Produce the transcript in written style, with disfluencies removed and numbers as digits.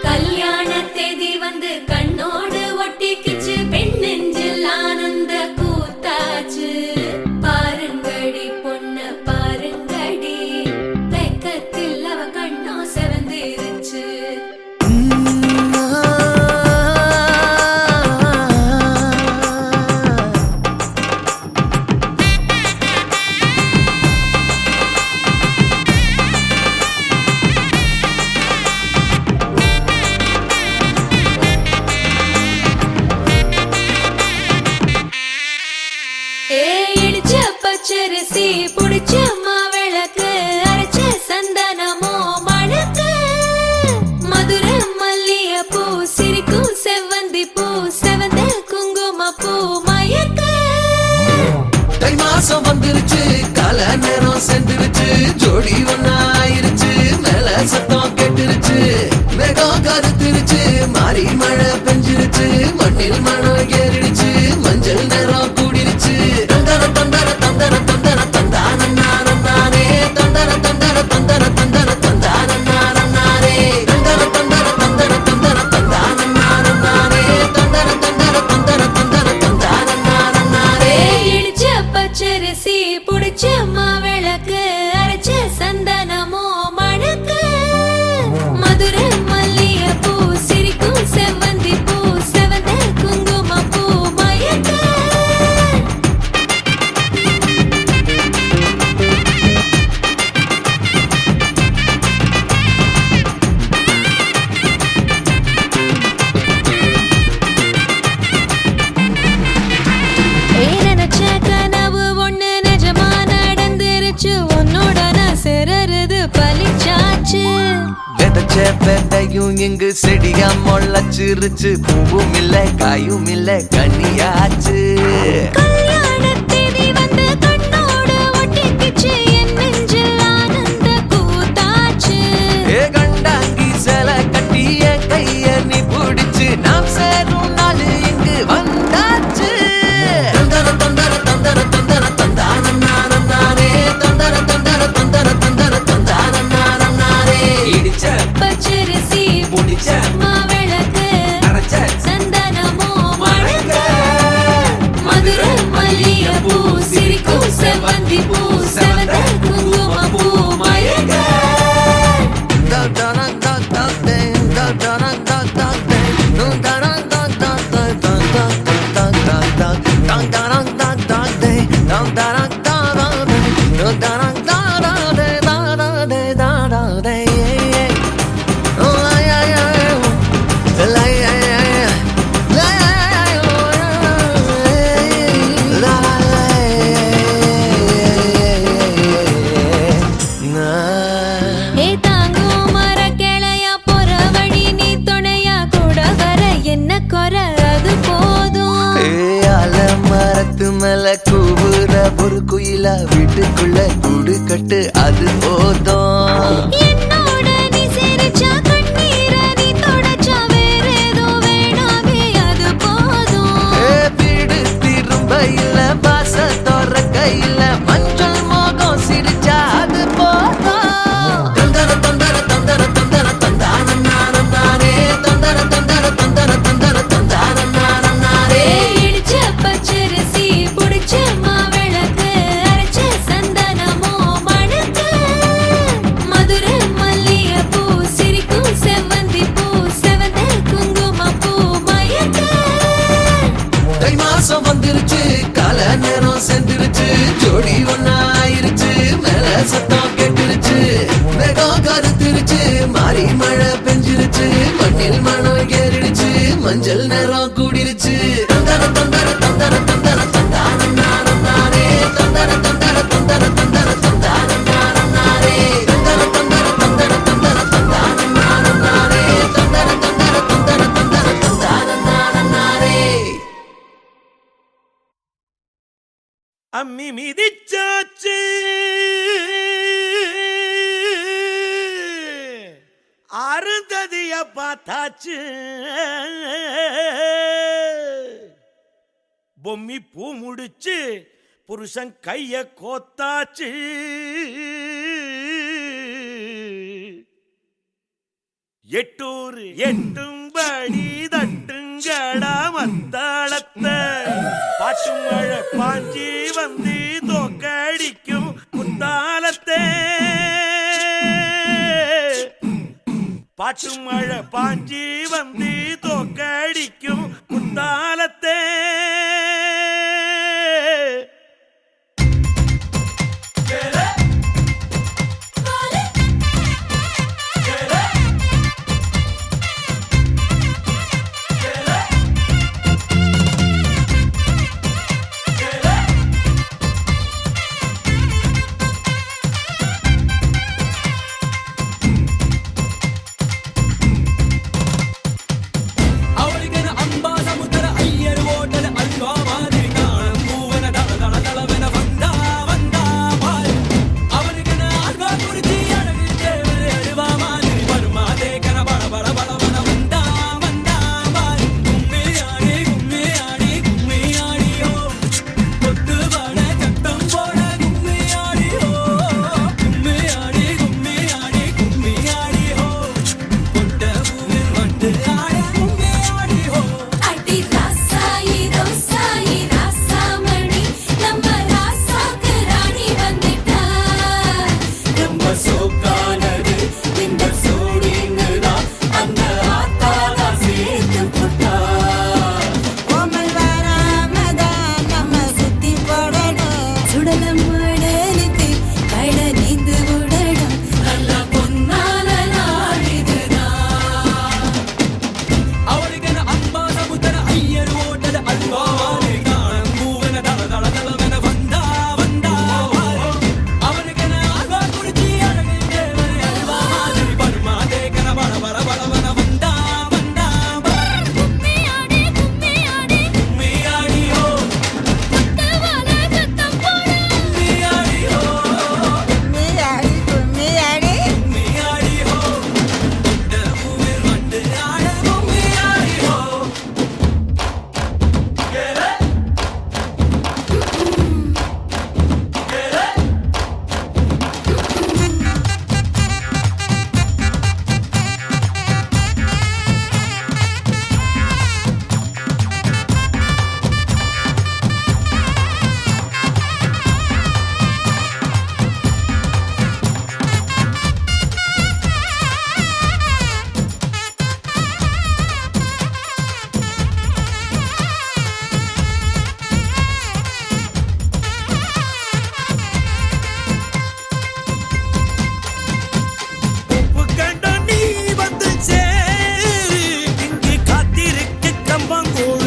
கல்யாண தேதி வந்து கண்ணோடு ஒட்டிக்கிச்சு, பெண் நெஞ்சில் ஆனந்த கூத்தாச்சு. பாருங்கடி பொண்ண பாருங்கடி, வெக்கத்தில் அவ கண்ணோ செவந்திருச்சு. இடிச்ச பச்சரிசி புடிச்ச மாவிளக்கு, அரைச்ச சந்தனமோ மணக்கு. மதுரை மல்லிய பூ சிரிக்கும் செவ்வந்தி பூ, செவந்த குங்கும பூ மயக்க. தை மாசம் வந்துருச்சு, கால நேரம் சென்றுருச்சு, ஜோடி ஒன்னா ஆயிருச்சு, மேல சத்தம் கேட்டுருச்சு. மேகம் கருத்துருச்சு, மாறி மழை பெஞ்சிருச்சு, மண்ணில் மனம் ஏறிடுச்சு, மஞ்சள் நேரம் கூடிருச்சு. தந்தர தந்தர தந்தர தந்தர தந்தானே, தந்தர தந்தர தந்தர தந்தர தந்தானே, தந்தர தந்தர தந்தர தந்தர தந்தானே, தந்தர தந்தர தந்தர தந்தர தந்தானே. இடிச்ச பச்சரிசி புடிச்ச மாவிளக்கு, அரைச்ச சந்தனமோ மணக்கு. மதுரை மல்லிய பூ சிரிக்கும் செவ்வந்தி பூ, செவந்த குங்கும பூ மயக்க. நினைச்ச கனவு ஒண்ணு நிஜமா நடந்துருச்சு, உன்னோட நான் சிறருது பலிச்சாச்சு. விதைச்ச விதையும் இங்கு செடியா முளைச்சிருச்சு, பூவும் இல்ல காயும் இல்ல கனியாச்சு. கல்யாண தேதி வந்து கண்ணோடு ஒட்டிக்கிச்சு, என் நெஞ்சில் ஆனந்த கூத்தாச்சு. ஏ கண்டாங்கி சில கட்டி என் கைய நீ பிடிச்சு, நாம் சேரும் நாள் இங்கு வந்தாச்சு. தந்தர தந்தர தந்தர தந்தர தந்தானே, தந்தர தந்தர தந்தர தந்தர தந்தானே. இடிச்ச பச்சரிசி முடிச்ச மாவிளக்கு, அரைச்ச சந்தனமோ மணக்க. மதுரை மல்லிய பூ சிரிக்கும் செவ்வந்தி பூ, செவந்த குங்கும பூ மயக்க. ஏ தாங்கும் மர கிளையா போற வழி, நீ துணையா கூட வர என்ன குறை அது போதும். மரத்து மேல கூவுற ஒரு குயிலா, வீட்டுக்குள்ள கூடு கட்டு அது போதும். என்னோட நீ சிரிச்சா கண்ணீர நீ தொடச்சா வேற ஏதோ வேணாமே அது போதும். வீடு திரும்ப இல்ல, பாச தோற கையில, மஞ்சள் மோகம் சிரிச்சா அது போதும். தந்தர தந்தர தந்தர தந்தர தந்தானே, தந்தர தந்தர தந்தர தந்தர தந்தானே. இடிச்ச பச்சரிசி புடிச்ச மாவிளக்கு, அரைச்ச சந்தனமோ மணக்க. மதுரை மல்லிய பூ சிரிக்கும் செவ்வந்தி பூ, செவந்த குங்கும பூ மயக்க. தை மாசம் வந்துருச்சு, கால நேரம் சென்றுருச்சு, ஜோடி ஒன்னா ஆயிருச்சு, மேல சத்தம் கேட்டுருச்சு, மேகம் கருத்துருச்சு, மாறி மழை பெஞ்சிருச்சு, மண்ணில் மனம் ஏறிடுச்சு, மஞ்சள் நேரம் கூடிருச்சு. தந்தர தந்தர தந்தர தந்தர தந்தானே, தந்தர தந்தர தந்தர தந்தர தந்தானே, தந்தர தந்தர தந்தர தந்தர தந்தானே, தந்தர தந்தர தந்தர தந்தர தந்தானே. அம்மி மிதிச்சாச்சு, அருந்ததிய பார்த்தாச்சு. பொம்மி பூ முடிச்சு புருஷன் கைய கோத்தாச்சு எட்டூர் எட்டும்படி தட்டுங்கடா மத்தாளத்தை பாட்டு மழை பாஞ்சி வந்து தோக்கடிக்கும் குத்தாலத்தை பாட்டு மழை பாஞ்சி வந்து தோக்கடிக்கும் குத்தாலத்தை கம்பங்கூ